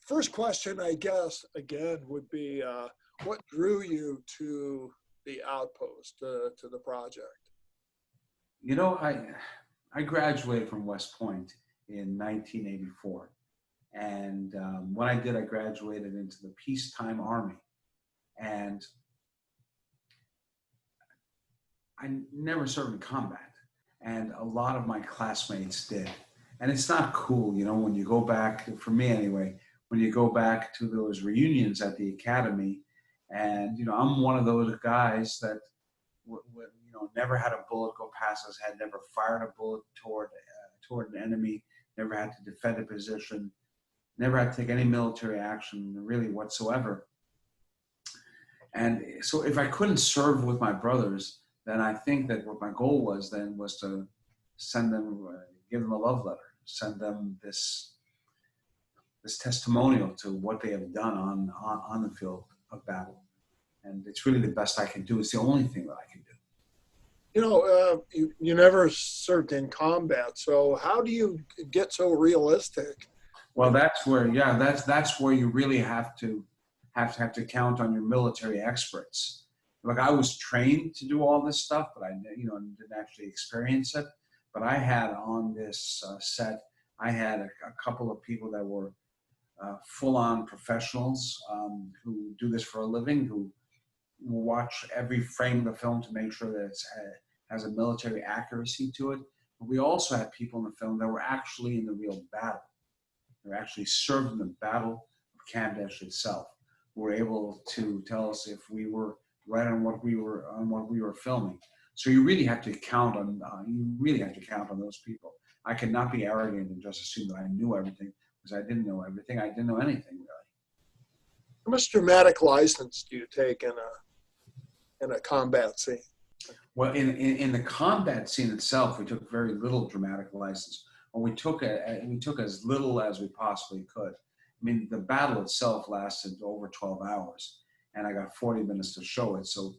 First question, I guess, again, would be what drew you to the Outpost, to the project? You know, I graduated from West Point in 1984. And when I did, I graduated into the peacetime Army. And I never served in combat. And a lot of my classmates did. And it's not cool, you know, when you go back, for me anyway, when you go back to those reunions at the academy. And, you know, I'm one of those guys that, you know, never had a bullet go past his head, never fired a bullet toward an enemy, never had to defend a position, never had to take any military action really whatsoever. And so if I couldn't serve with my brothers, then I think that what my goal was then was to send them, give them a love letter, send them this testimonial to what they have done on the field of battle. And it's really the best I can do. It's the only thing that I can do. You know, you never served in combat, so how do you get so realistic? Well, that's where, yeah, that's where you really have to count on your military experts. Like, I was trained to do all this stuff, but I, you know, didn't actually experience it. But I had on this set, I had a couple of people that were full-on professionals who do this for a living, who watch every frame of the film to make sure that it has a military accuracy to it. But we also had people in the film that were actually in the real battle. They were actually served in the Battle of Kamdesh itself, who were able to tell us if we were right on what we were filming. So you really have to count on those people. I could not be arrogant and just assume that I knew everything, because I didn't know everything. I didn't know anything really. How much dramatic license do you take in a combat scene? Well, in the combat scene itself, we took very little dramatic license, or we took as little as we possibly could. I mean, the battle itself lasted over 12 hours, and I got 40 minutes to show it. So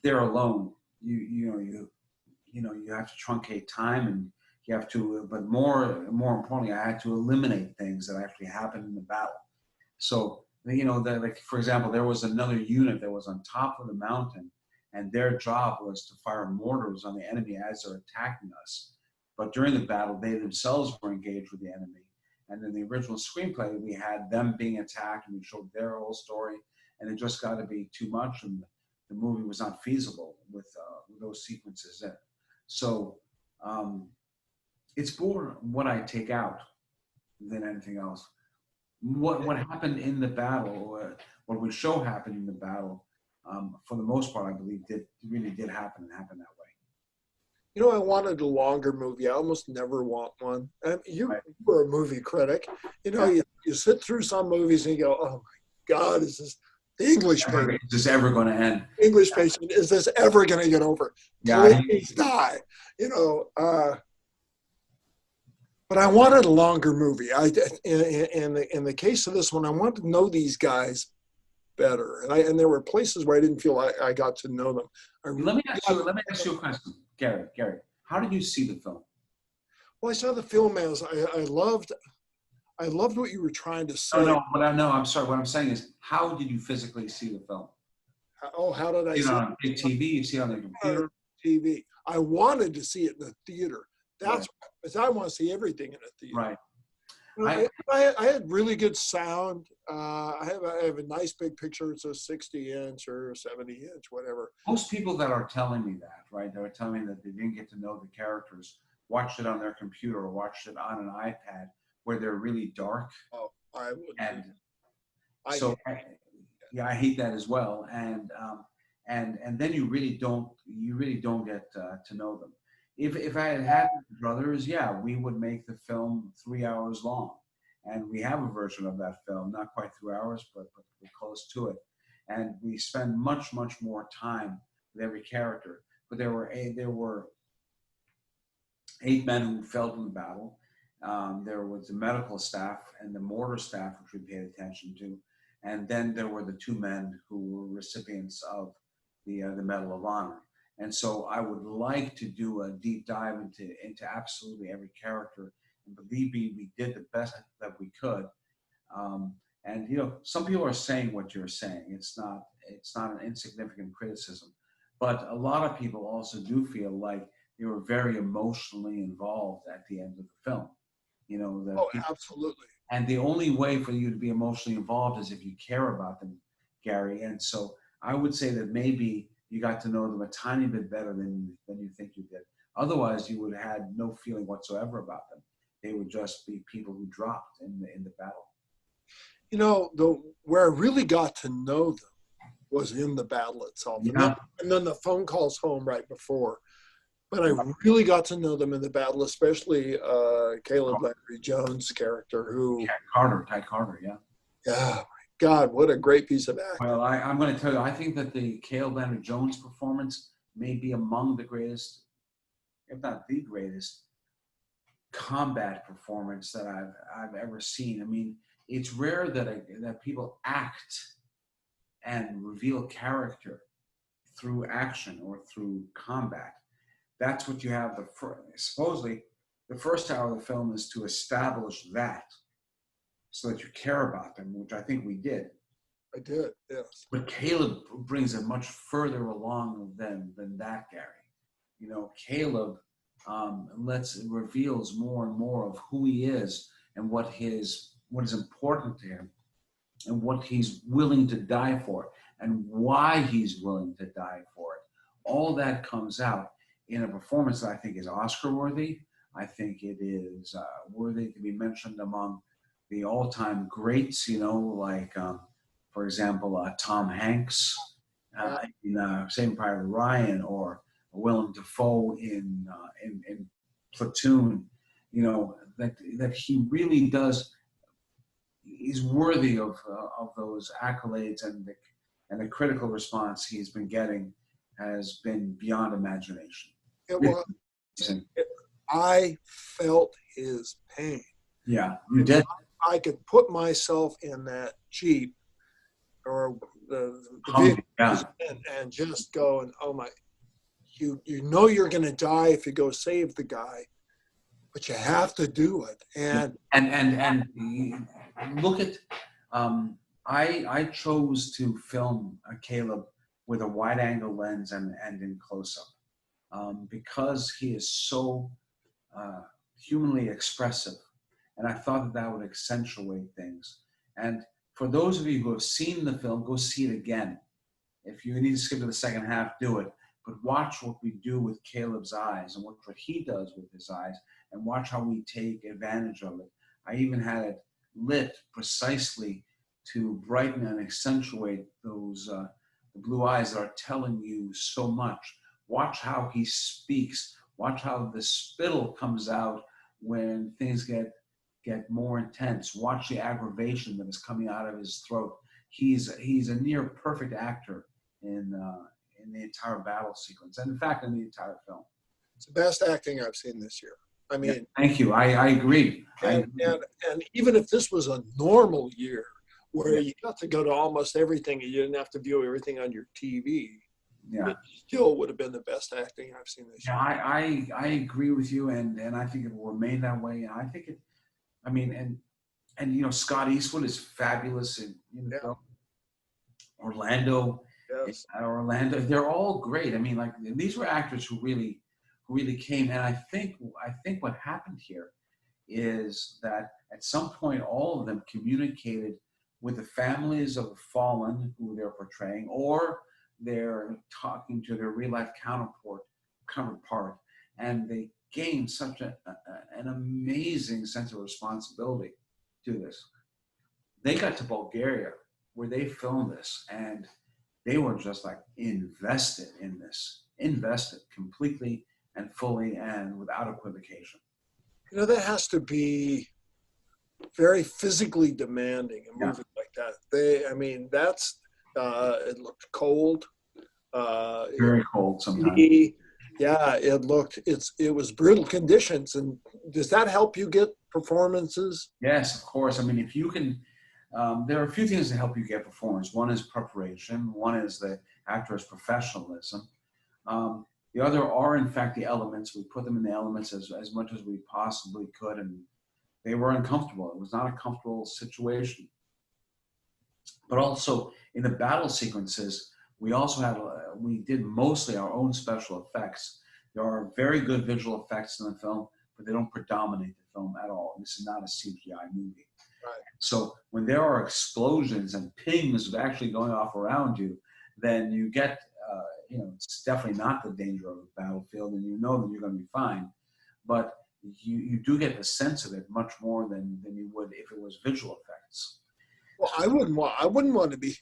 there alone, you have to truncate time, and you have to. But more importantly, I had to eliminate things that actually happened in the battle. So, you know, like, for example, there was another unit that was on top of the mountain, and their job was to fire mortars on the enemy as they're attacking us. But during the battle, they themselves were engaged with the enemy. And in the original screenplay, we had them being attacked, and we showed their whole story, and it just got to be too much, and the movie was not feasible with those sequences in. So it's more what I take out than anything else. What happened in the battle, what we show happened in the battle, for the most part, I believe really did happen and happened that way. You know, I wanted a longer movie. I almost never want one. And you were a movie critic. You know, you sit through some movies and you go, "Oh my God, is this the English patient? Is this ever going to end? English patient, is this ever going to get over? Yeah, Please die." You know, but I wanted a longer movie. In the case of this one, I wanted to know these guys better, and there were places where I didn't feel I got to know them. Let me ask you a question, Gary. How did you see the film? Well, I saw the film as I loved what you were trying to say. No, I'm sorry. What I'm saying is, how did you physically see the film? Oh, how did I see it? On big TV? You see it on the computer? TV. I wanted to see it in the theater. That's because I want to see everything in a theater. Right. You know, I had really good sound. I have a nice big picture. It's a 60-inch or 70-inch, whatever. Most people that are telling me that, right? They're telling me that they didn't get to know the characters, watched it on their computer or watched it on an iPad where they're really dark. Oh, I would. And I hate that as well. And then you really don't get to know them. If I had brothers, we would make the film 3 hours long, and we have a version of that film, not quite 3 hours, but close to it. And we spend much more time with every character. But there were 8 men who fell in the battle. There was the medical staff and the mortar staff, which we paid attention to, and then there were the 2 men who were recipients of the Medal of Honor. And so I would like to do a deep dive into absolutely every character. And believe me, we did the best that we could. And some people are saying what you're saying. It's not an insignificant criticism, but a lot of people also do feel like they were very emotionally involved at the end of the film. That Oh, people, absolutely. and the only way for you to be emotionally involved is if you care about them, Gary. And so I would say that maybe you got to know them a tiny bit better than you think you did. Otherwise, you would have had no feeling whatsoever about them. They would just be people who dropped in the battle. Where I really got to know them was in the battle itself, Yeah. and then the phone calls home right before. But I really got to know them in the battle, especially Caleb Landry Jones' character, who, Ty Carter, yeah. yeah, my God, what a great piece of acting. Well, I'm going to tell you, I think that the Caleb Landry Jones performance may be among the greatest, if not the greatest, combat performance that I've ever seen. I mean, it's rare that people act and reveal character through action or through combat. That's what you have. Supposedly, the first hour of the film is to establish that, so that you care about them, which I think we did. I did, yes. But Caleb brings it much further along than that, Gary. Caleb reveals more and more of who he is and what is important to him and what he's willing to die for and why he's willing to die for it. All that comes out in a performance that I think is Oscar worthy. I think it is worthy to be mentioned among the all-time greats, like, for example, Tom Hanks in Saving Private Ryan, or Willem Dafoe in Platoon. That he really does. He's worthy of those accolades, and the critical response he's been getting has been beyond imagination. It was. I felt his pain. Yeah, you did. I could put myself in that Jeep or the Humvee, vehicle and just go, and oh my, you know you're going to die if you go save the guy, but you have to do it. And look at, I chose to film Caleb with a wide angle lens and in close up, because he is so humanly expressive. And I thought that would accentuate things. And for those of you who have seen the film, go see it again. If you need to skip to the second half, do it. But watch what we do with Caleb's eyes and what he does with his eyes, and watch how we take advantage of it. I even had it lit precisely to brighten and accentuate those the blue eyes that are telling you so much. Watch how he speaks. Watch how the spittle comes out when things get more intense. Watch the aggravation that is coming out of his throat. He's a near perfect actor in the entire battle sequence, and in fact, in the entire film. It's the best acting I've seen this year. I mean, yeah, thank you. I agree. And even if this was a normal year where you got to go to almost everything and you didn't have to view everything on your TV, it still would have been the best acting I've seen this year. I agree with you, and I think it will remain that way. And I think it. I mean, and Scott Eastwood is fabulous in Orlando. Yes. Orlando, they're all great. I mean, like, these were actors who really came. And I think what happened here is that at some point, all of them communicated with the families of the fallen who they're portraying, or they're talking to their real life counterpart, and they gained such an amazing sense of responsibility to this. They got to Bulgaria, where they filmed this, and they were just like invested in this, invested completely and fully and without equivocation. That has to be very physically demanding, a movie like that. That's it looked cold. Very cold sometimes. It was brutal conditions. And does that help you get performances? Yes, of course. I mean, if you can, there are a few things that help you get performance. One is preparation. One is the actor's professionalism. The other are, in fact, the elements. We put them in the elements as much as we possibly could, and They were uncomfortable. It was not a comfortable situation. But also in the battle sequences, we did mostly our own special effects. There are very good visual effects in the film, but they don't predominate the film at all. This is not a CGI movie. Right. So when there are explosions and pings actually going off around you, then you get, it's definitely not the danger of a battlefield, and you know that you're going to be fine. But you do get the sense of it much more than you would if it was visual effects. Well, I wouldn't want to be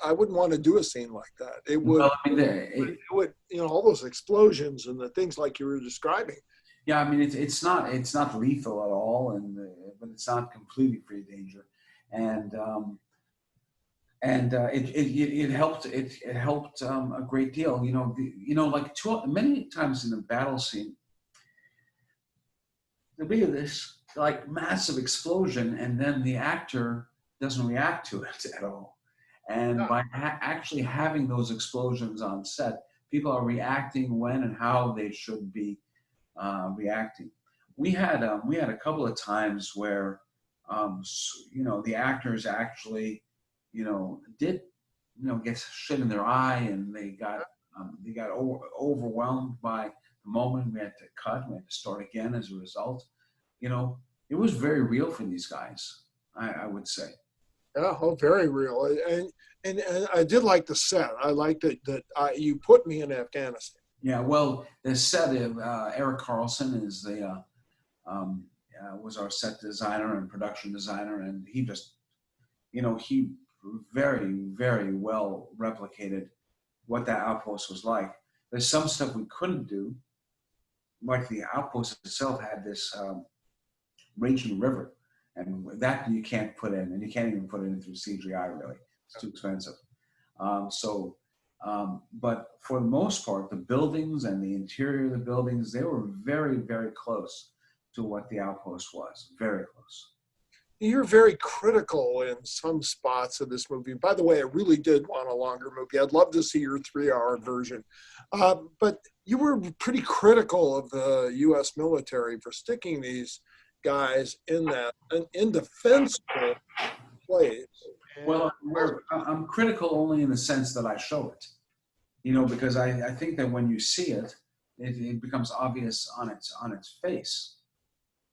I wouldn't want to do a scene like that. It would, Well, I mean, it would, all those explosions and the things like you were describing. yeah, I mean, it's not lethal at all, but it's not completely free of danger, and it helped a great deal. Like many times in the battle scene, there'll be this like massive explosion, and then the actor doesn't react to it at all. And Yeah. by actually having those explosions on set, people are reacting when and how they should be reacting. We had a couple of times where the actors actually did get shit in their eye, and they got overwhelmed by the moment. We had to cut. We had to start again as a result. It was very real for these guys, I would say. Yeah, oh, very real. And I did like the set. I liked that you put me in Afghanistan. Yeah, well, the set of Eric Carlson is was our set designer and production designer, and he just, he very, very well replicated what that outpost was like. There's some stuff we couldn't do, like the outpost itself had this raging river, and that you can't put in, and you can't even put it in through CGI, really. It's too expensive. But for the most part, the buildings and the interior of the buildings, they were very, very close to what the outpost was. Very close. You're very critical in some spots of this movie. By the way, I really did want a longer movie. I'd love to see your 3-hour version. But you were pretty critical of the U.S. military for sticking these guys in that an indefensible place. Well, I'm critical only in the sense that I show it, because I think that when you see it, it becomes obvious on its face,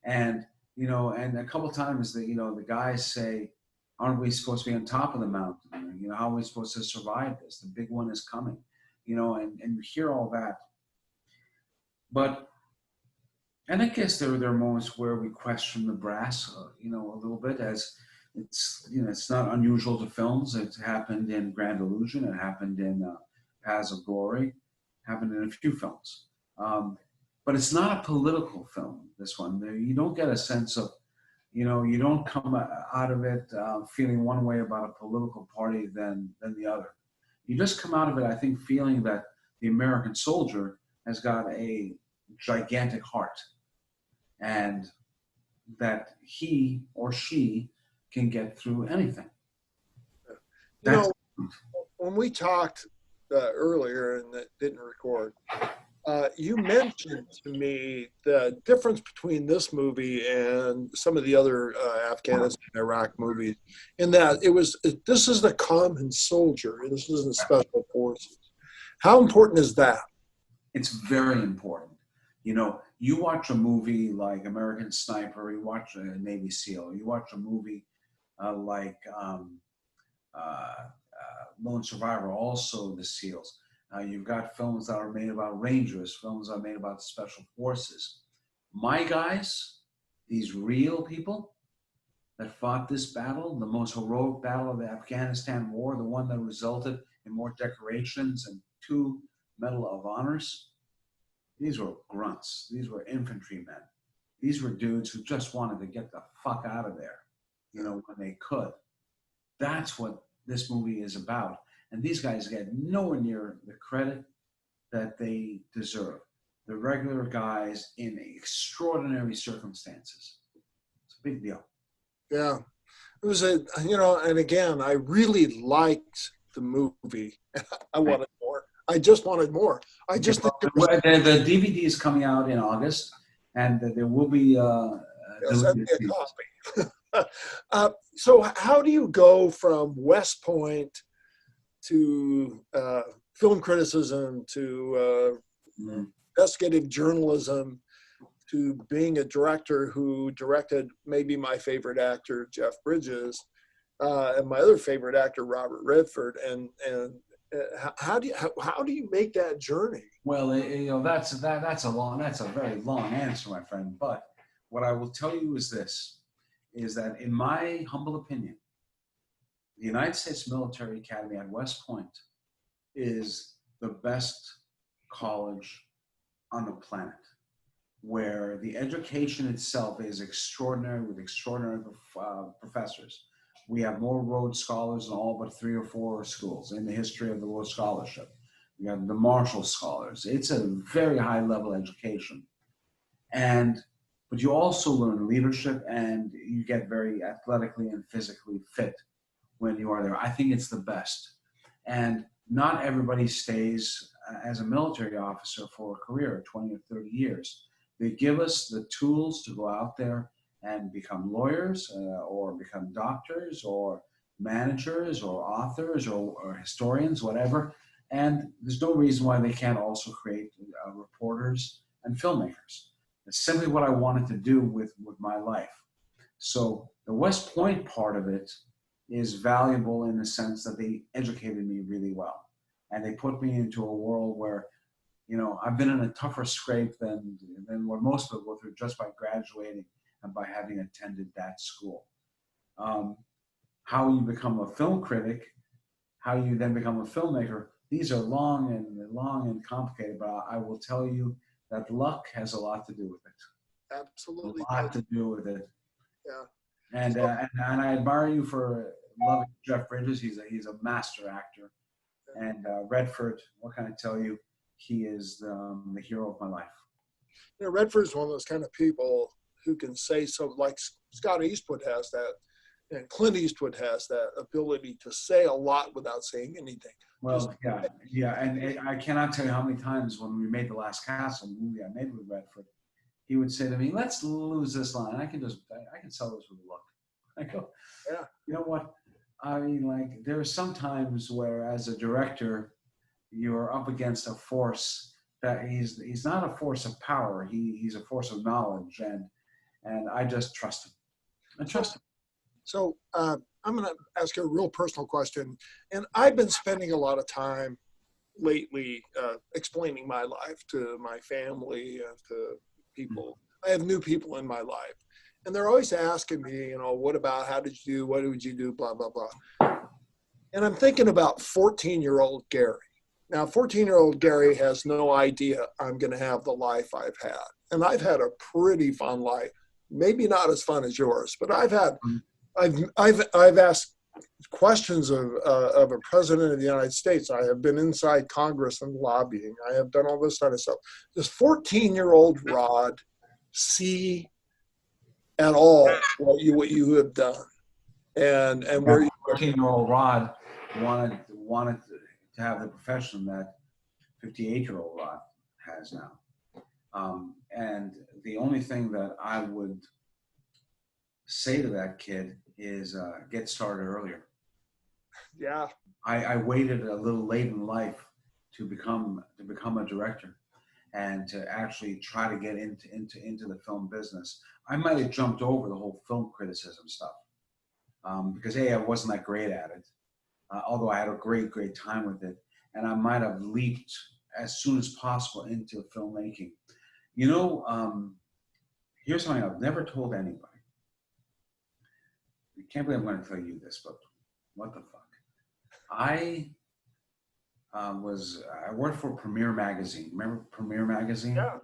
and and a couple of times the guys say, "Aren't we supposed to be on top of the mountain? How are we supposed to survive this? The big one is coming," and you hear all that, but. And I guess there are moments where we question the brass, a little bit, as it's not unusual to films. It happened in Grand Illusion. It happened in Paths of Glory. Happened in a few films. But it's not a political film, this one. You don't get a sense of, you don't come out of it feeling one way about a political party than the other. You just come out of it, I think, feeling that the American soldier has got a gigantic heart, and that he or she can get through anything. When we talked earlier and that didn't record, you mentioned to me the difference between this movie and some of the other Afghanistan, Iraq movies, in that this is the common soldier. This isn't special forces. How important is that? It's very important. You watch a movie like American Sniper, you watch a Navy SEAL, you watch a movie like Lone Survivor, also the SEALs. You've got films that are made about Rangers, films that are made about Special Forces. My guys, these real people that fought this battle, the most heroic battle of the Afghanistan War, the one that resulted in more decorations and 2 Medal of Honors, these were grunts. These were infantrymen. These were dudes who just wanted to get the fuck out of there, when they could. That's what this movie is about. And these guys get nowhere near the credit that they deserve. The regular guys in extraordinary circumstances. It's a big deal. Yeah. It was and again, I really liked the movie. I wanted more. I just wanted more. The DVD is coming out in August, and there will be Yeah, send deleted me scenes. a copy. So how do you go from West Point to film criticism to Mm. investigative journalism to being a director who directed maybe my favorite actor, Jeff Bridges, and my other favorite actor, Robert Redford, and how do you make that journey? Well, that's a very long answer, my friend. But what I will tell you is this: is that in my humble opinion, the United States Military Academy at West Point is the best college on the planet, where the education itself is extraordinary with extraordinary professors. We have more Rhodes Scholars than all but 3 or 4 schools in the history of the Rhodes Scholarship. We have the Marshall Scholars. It's a very high level education. And but you also learn leadership and you get very athletically and physically fit when you are there. I think it's the best. And not everybody stays as a military officer for a career, 20 or 30 years. They give us the tools to go out there and become lawyers or become doctors or managers or authors or historians, whatever. And there's no reason why they can't also create reporters and filmmakers. It's simply what I wanted to do with my life. So the West Point part of it is valuable in the sense that they educated me really well. And they put me into a world where, you know, I've been in a tougher scrape than what most people go through just by graduating and by having attended that school. How you become a film critic, how you then become a filmmaker, these are long and complicated, but I will tell you that luck has a lot to do with it. Absolutely. A lot to do with it. Yeah. And, So, and I admire you for loving Jeff Bridges. He's a master actor. And Redford, what can I tell you? He is the hero of my life. you know, Redford's one of those kind of people who can say so, like Scott Eastwood has that, and Clint Eastwood has that ability to say a lot without saying anything. Well, yeah, and I cannot tell you how many times when we made The Last Castle, the movie I made with Redford, he would say to me, "Let's lose this line. I can sell this with a look." I go, Yeah. you know what? I mean, like there are some times where, as a director, you're up against a force that he's not a force of power. He's a force of knowledge, and I just trust him. I trust him. So I'm going to ask you a real personal question. And I've been spending a lot of time lately explaining my life to my family, to people. I have new people in my life. And they're always asking me, you know, what about, how did you do, what would you do, blah, blah, blah. And I'm thinking about 14-year-old Gary. Now, 14-year-old Gary has no idea I'm going to have the life I've had. And I've had a pretty fun life. Maybe not as fun as yours, but I've asked questions of a president of the United States. I have been inside Congress and lobbying. I have done all this kind of stuff. Does 14-year-old Rod see at all what you have done, and where you 14-year-old Rod wanted to have the profession that 58-year-old Rod has now. And the only thing that I would say to that kid is get started earlier. yeah. I waited a little late in life to become a director and to actually try to get into the film business. I might have jumped over the whole film criticism stuff because I wasn't that great at it, although I had a great time with it, and I might have leaped as soon as possible into filmmaking. You know, here's something I've never told anybody. I can't believe I'm going to tell you this, but what the fuck? I worked for Premiere Magazine. Remember Premiere Magazine? Yeah.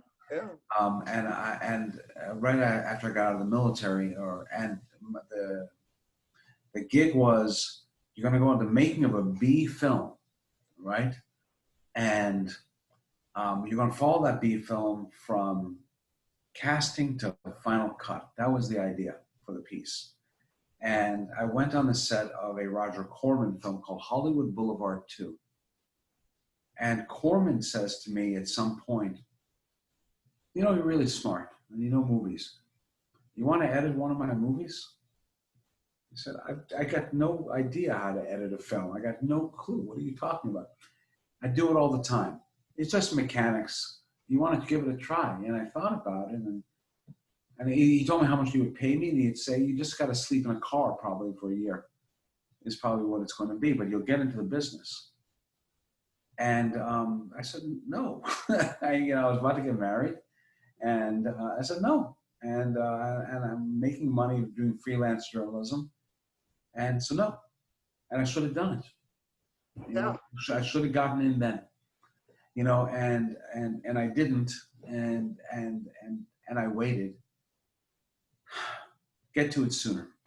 And right after I got out of the military, the gig was you're going to go into making of a B film, right? And you're going to follow that B film from casting to final cut. That was the idea for the piece. And I went on the set of a Roger Corman film called Hollywood Boulevard 2. And Corman says to me at some point, you know, you're really smart and you know movies. you want to edit one of my movies? I said, I got no idea how to edit a film. I got no clue. What are you talking about? I do it all the time. It's just mechanics. You want to give it a try. And I thought about it, and he told me how much he would pay me, and he'd say, you just got to sleep in a car probably for a year is probably what it's going to be, but you'll get into the business. And I said, no. I was about to get married, and I said, no. And I'm making money doing freelance journalism. And so, no. And I should have done it. Yeah. I should have gotten in then. And I didn't, and I waited. Get to it sooner.